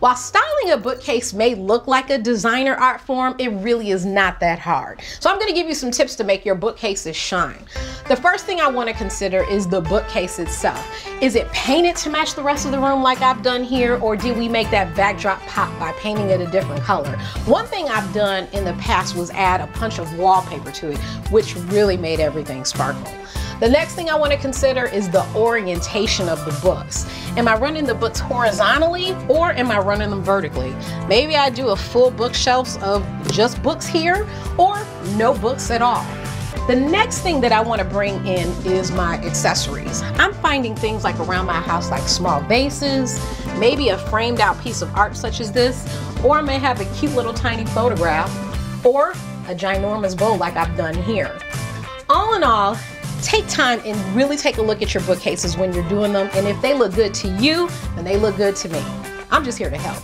While styling a bookcase may look like a designer art form, it really is not that hard. So I'm going to give you some tips to make your bookcases shine. The first thing I want to consider is the bookcase itself. Is it painted to match the rest of the room like I've done here, or did we make that backdrop pop by painting it a different color? One thing I've done in the past was add a bunch of wallpaper to it, which really made everything sparkle. The next thing I want to consider is the orientation of the books. Am I running the books horizontally or am I running them vertically? Maybe I do a full bookshelves of just books here or no books at all. The next thing that I want to bring in is my accessories. I'm finding things like around my house like small vases, maybe a framed out piece of art such as this, or I may have a cute little tiny photograph or a ginormous bowl like I've done here. All in all, take time and really take a look at your bookcases when you're doing them, and if they look good to you, then they look good to me. I'm just here to help.